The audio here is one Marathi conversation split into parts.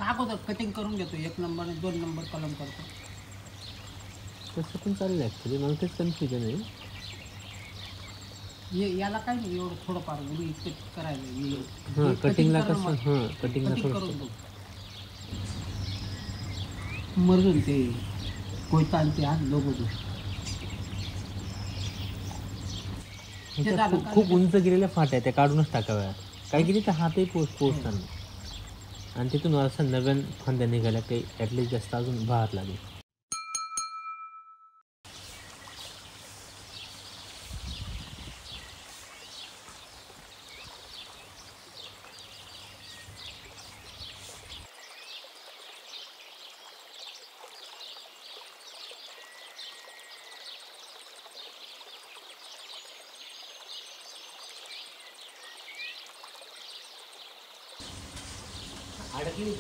अगोदर कटिंग करून घेतो 1 नंबर आणि 2 नंबर कलम करतो. तसं पण चालेल ॲक्च्युली. मला तेच कन्फ्युजन आहे. याला काय नाही एवढं थोडंफार उडी इतकं करायला. हां, कटिंगला करणं कसं मग हां, कटिंगला कटिंग करून थोडंसं बघ. मरून ते कोयता आणि ते आज दोघं गोष्टी ते झालं का खूप लगेच उंच गेलेल्या फाट्या त्या काढूनच टाकाव्या. काय केली तर हातही पोचणार नाही. आणि तिथून असं नव्यान फांद्या निघाल्या काही ॲटलिस्ट जास्त अजून बहार लागेल. अडकली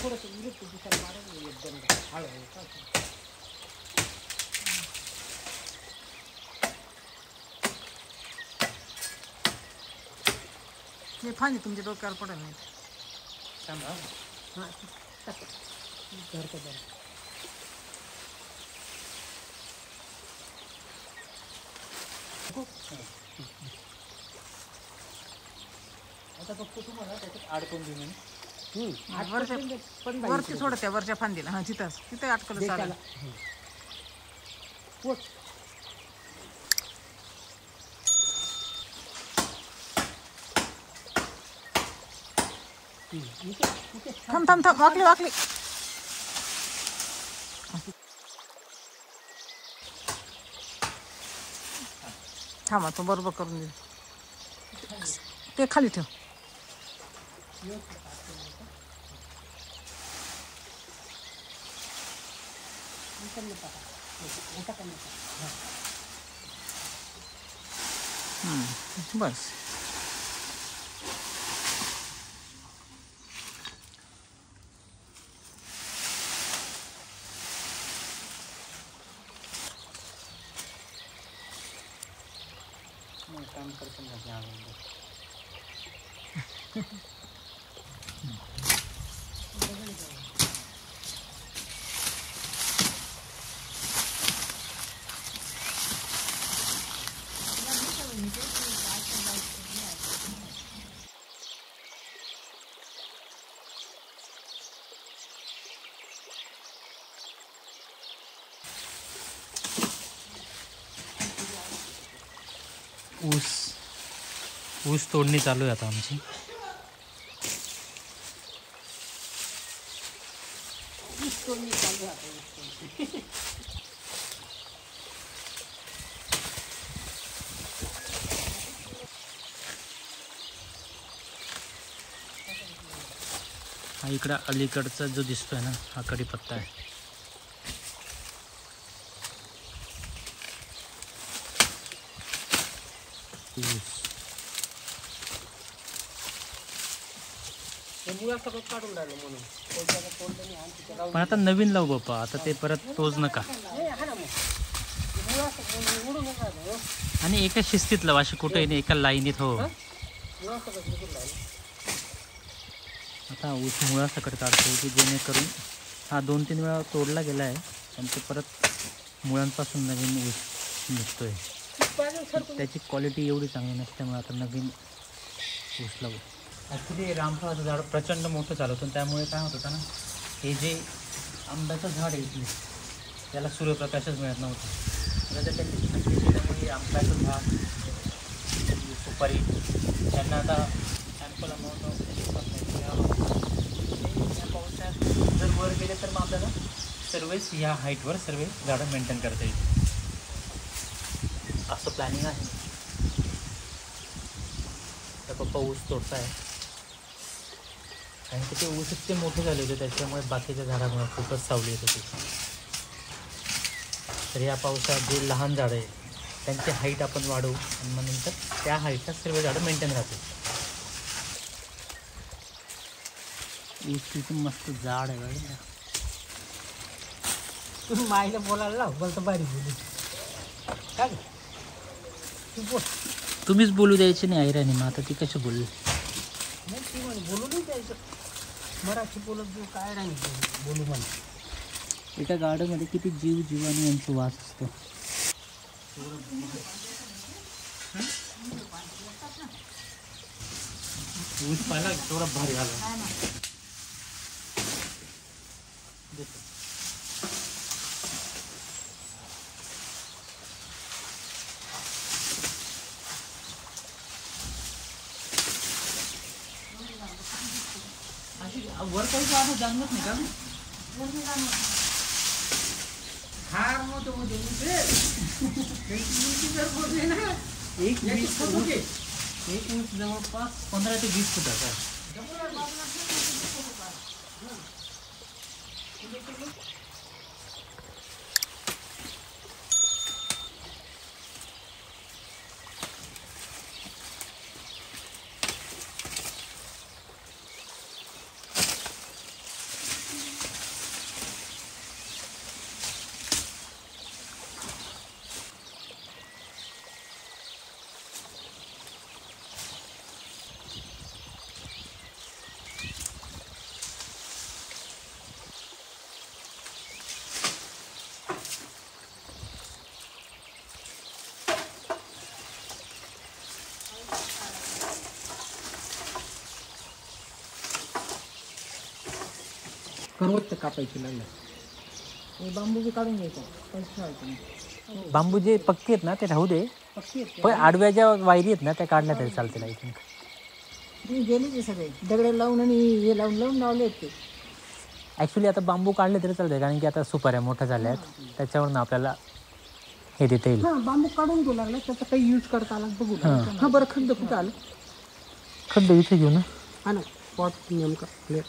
थोडंसं उलट दिसायला मारेल एकदम हळूहळू का. हे फांदी तुमच्या डोक्यावर पडेल नाही. हां धरतो बरं. आता फक्त तुम्हाला त्याच्यात अडकून देऊन वरती सोडत त्या वरच्या फांदीला. हां तिथंच तिथे अटकलं चालेल. थांब थांब थांब वाकली वाकली. थांबा तो बरोबर करून दे. ते खाली ठेव. बस काम करतो ना. ऊस तोडणी चालू आहे आता आमची. हा इकडं अलीकडचा जो दिसतोय ना हा कढीपत्ता आहे. पण आता नवीन लावू बाप्पा. आता ते परत तोच नका. आणि एका शिस्तीत लावा. अशी कुठे नाही एका लाईनीत. हो आता ऊस मुळासकट काढतो की जेणेकरून हा 2-3 वेळा तोडला गेला आहे पण ते परत मुळांपासून नवीन ऊस निघतोय. त्याची क्वालिटी एवढी चांगली नसल्यामुळे आता नवीन ऊस लावू. ॲक्च्युली रामफळाचं झाड प्रचंड मोठं झालं होतं त्यामुळे काय होत होतं ना हे जे आंब्याचं झाड आहे इथले त्याला सूर्यप्रकाशच मिळत नव्हतं. आता त्याची छाटणी केल्यामुळे आंब्याचं झाड सुपारी त्यांना आता सॅम्पल अमाऊंट ऑफ पावसाळ्यात जर वर गेले केले तर मग आपल्याला सर्वच ह्या हाईटवर सर्व झाडं मेंटेन करता येईल. असं प्लॅनिंग आहे. तर पप्पा ऊस तोडताय कारण की ते ऊस इतके मोठे झाले होते त्याच्यामुळे बाकीच्या झाडामुळे खूपच सावली येत होती. तर या पावसात जे लहान झाडं आहे त्यांची हाईट आपण वाढवू आणि मग नंतर त्या हाईटला सर्व झाडं मेंटेन राहतील. ऊस किती मस्त झाड आहे बघा. तुम्ही माईला बोलायला लाव, बोलतो बारीक बोलू काय गं? तू बोल. तुम्हीच बोलू द्यायचे नाही ऐराणी, मग आता ती कशी बोलली? नाही ती म्हणे बोलू नाही द्यायचं, मराठी बोलत देऊ काय राणी बोलू म्हणे. एका गार्डनमध्ये किती जीव जीवानी यांचा वास असतो. ऊस पाहिला तेवढा भारी आला. वर काही आपण जाणवत नाही का? एक ऊस जवळपास 15 ते 20 फुटाचा आहे. करवत कापायची लागलं. बांबू बी काढून घ्यायचा, पैसे ठेवायचे नाही. बांबू जे पक्के आहेत ना ते राहू दे, पक्षी आहेत पण आडव्या ज्या वायरी आहेत ना त्या काढल्या तरी चालतील. आय थिंक तुम्ही गेले ते सगळे दगड लावून आणि हे लावून लावले आहेत ते. ॲक्च्युली आता बांबू काढले तरी चालते कारण की आता सुपाऱ्या मोठ्या झाल्या आहेत, त्याच्यावरून आपल्याला हे देता येईल. हां बांबू काढून घेऊ लागला, त्याचा काही यूज करता आला बघू. हां बरं खड्ड कुठं आलं? खड्ड इथे घेऊ ना. हा ना पॉट नेमका प्लेट.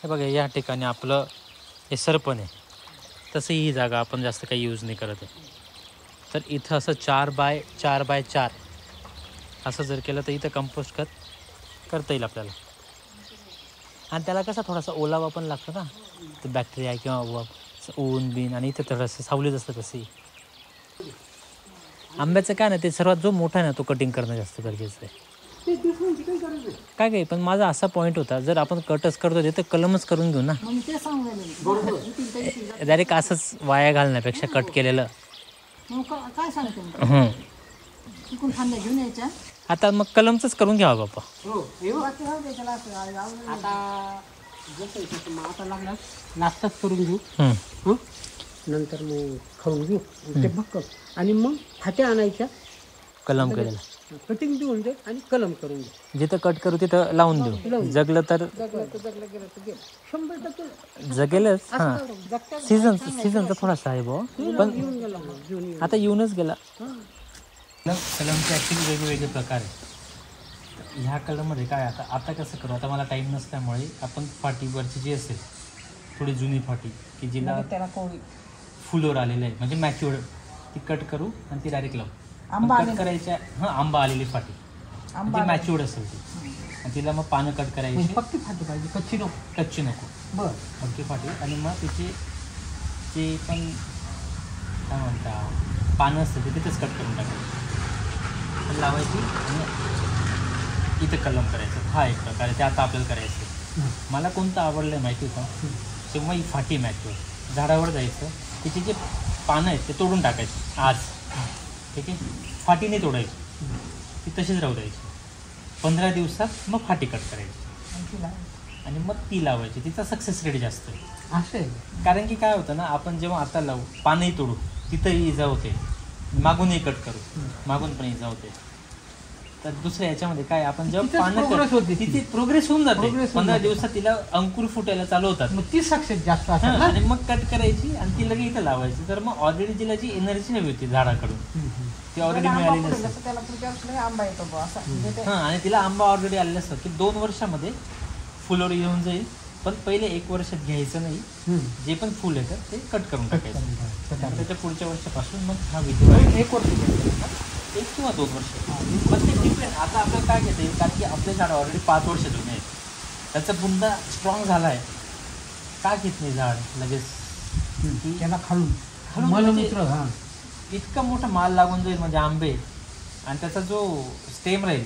हे बघा या ठिकाणी आपलं हे सरपण आहे, तसं ही जागा आपण जास्त काही यूज नाही करत आहे. तर इथं असं 4 बाय 4 असं जर केलं तर इथं कंपोस्ट खत करता येईल आपल्याला. आणि त्याला कसा थोडासा ओलावा पण लागतो ना, ते बॅक्टेरिया किंवा ऊन बिन, आणि इथं थोडंसं सावलीच असतं तशी. आंब्याचं काय ना ते सर्वात जो मोठा आहे ना तो कटिंग करणं जास्त गरजेचं आहे. काय पण माझा असा पॉईंट होता, जर आपण कटच करतो ते तर कलमच करून घेऊ ना. डायरेक्ट असंच वाया घालण्यापेक्षा कट केलेलं. काय सांगतो तिकून फांद्या घेऊन यायच्या, आता मग कलमच करून घ्यावा बाप्पा. आता जसं तसं मग आता लागला नाश्ताच करून घेऊ, नंतर मग खाऊन घेऊ ते भक्कम, आणि मग फाट्या आणायच्या कलम केलेलं, कटिंग देऊन दे आणि कलम करून दे. जिथं कट करू तिथं लावून देऊ. जगलं तर जगलं गेलं तर गेलं 100% जगेलच. हां सीझनचा थोडासा आहे भाऊ, पण येऊन गेला मग घेऊन आता येऊनच गेला. कलमचे ॲक्च्युली वेगवेगळे प्रकार आहेत. ह्या कलममध्ये काय आता कसं करू, आता मला टाईम नसल्यामुळे आपण फाटीवरची जी असेल थोडी जुनी फाटी की जिला त्याला कोळी फुलोर आलेलं आहे म्हणजे मॅच्युअर्ड, ती कट करू आणि ती डायरेक्ट लावू. आंबा कट करायच्या, हां आंबा आलेली फाटी ती मॅच्युअर्ड असेल ती, आणि तिला मग पानं कट करायची. पक्की फाटी पाहिजे, कच्ची नको, बरं पक्की फाटी. आणि मग तिचे जे पण काय म्हणता पानं असतात ते तिथेच कट करून टाकायची, लावायची आणि इथं कलम करायचं. हा एक प्रकार आहे, ते आता आपल्याला करायचं. मला कोणतं आवडलं आहे माहिती का, तेव्हा ही फाटी मॅच्युअर्ड झाडावर जायचं, तिचे जे पानं आहेत ते तोडून टाकायचे आज, ठीक आहे. फाटी नाही तोडायची, ती तशीच राहू द्यायची. 15 दिवसात मग फाटी कट करायची आणि मग ती लावायची. तिचा सक्सेस रेट जास्त आहे. असं आहे. कारण की काय होतं ना, आपण जेव्हा आता लावू पानही तोडू तिथंही इजा होते, मागूनही कट करू मागून पण इजा होते. तर दुसऱ्या याच्यामध्ये काय आपण जेव्हा तिथेच पानं progress होते ती. तिथे प्रोग्रेस होऊन जाते. Progress होऊन 15 जाते. दिवसात तिला अंकुर फुटायला चालू होतात. मग ती सक्सेस जास्त हा, असेल ना. आणि मग कट करायची आणि ती लगेच इथं लावायची. तर मग ऑलरेडी तिला जी एनर्जी हवी होती झाडाकडून ती ऑलरेडी आंबा मिळालेली फुटेल असते. तसं त्याला पुढच्या वर्षी आंबा येतो बुवा असा. म्हणजे ते हा, आणि तिला आंबा ऑलरेडी आलेला असतो की 2 वर्षामध्ये फुलोरी येऊन जाईल. पण पहिले 1 वर्षात घ्यायचं नाही. जे पण फुल येतं ते कट करून टाकायचं. आणि त्याच्या पुढच्या वर्षापासून मग हा व्हिडिओ 1 वर्ष घेतलं. 1 किंवा 2 वर्ष. पण ते डिपेंड. आता आपल्याला काय घेता येईल, कारण की आपले झाड ऑलरेडी 5 वर्ष जुने आहेत. त्याचा बुंदा स्ट्रॉंग झाला आहे, का घेत नाही झाड लगेच? त्याला खालून खालून मलमूत्र. म्हणजे हा, इतका मोठा माल लागून जाईल म्हणजे आंबे, आणि त्याचा जो स्टेम राहील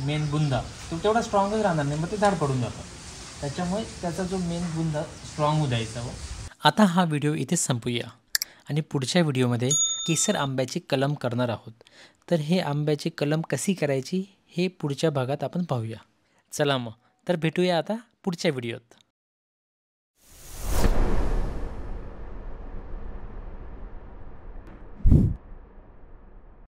मेन बुंदा तो तेवढा स्ट्रॉंगच राहणार नाही. मग ते झाड पडून जातं. त्याच्यामुळे त्याचा जो मेन बुंदा स्ट्रॉंग होऊ द्यायचा. आता हा व्हिडिओ इथेच संपूया आणि पुढच्या व्हिडिओमध्ये केसर आंब्याची कलम करणार आहोत. तर हे आंब्याची कलम कशी करायची हे पुढच्या भागात आपण पाहूया. चला मग तर भेटूया आता पुढच्या व्हिडिओत.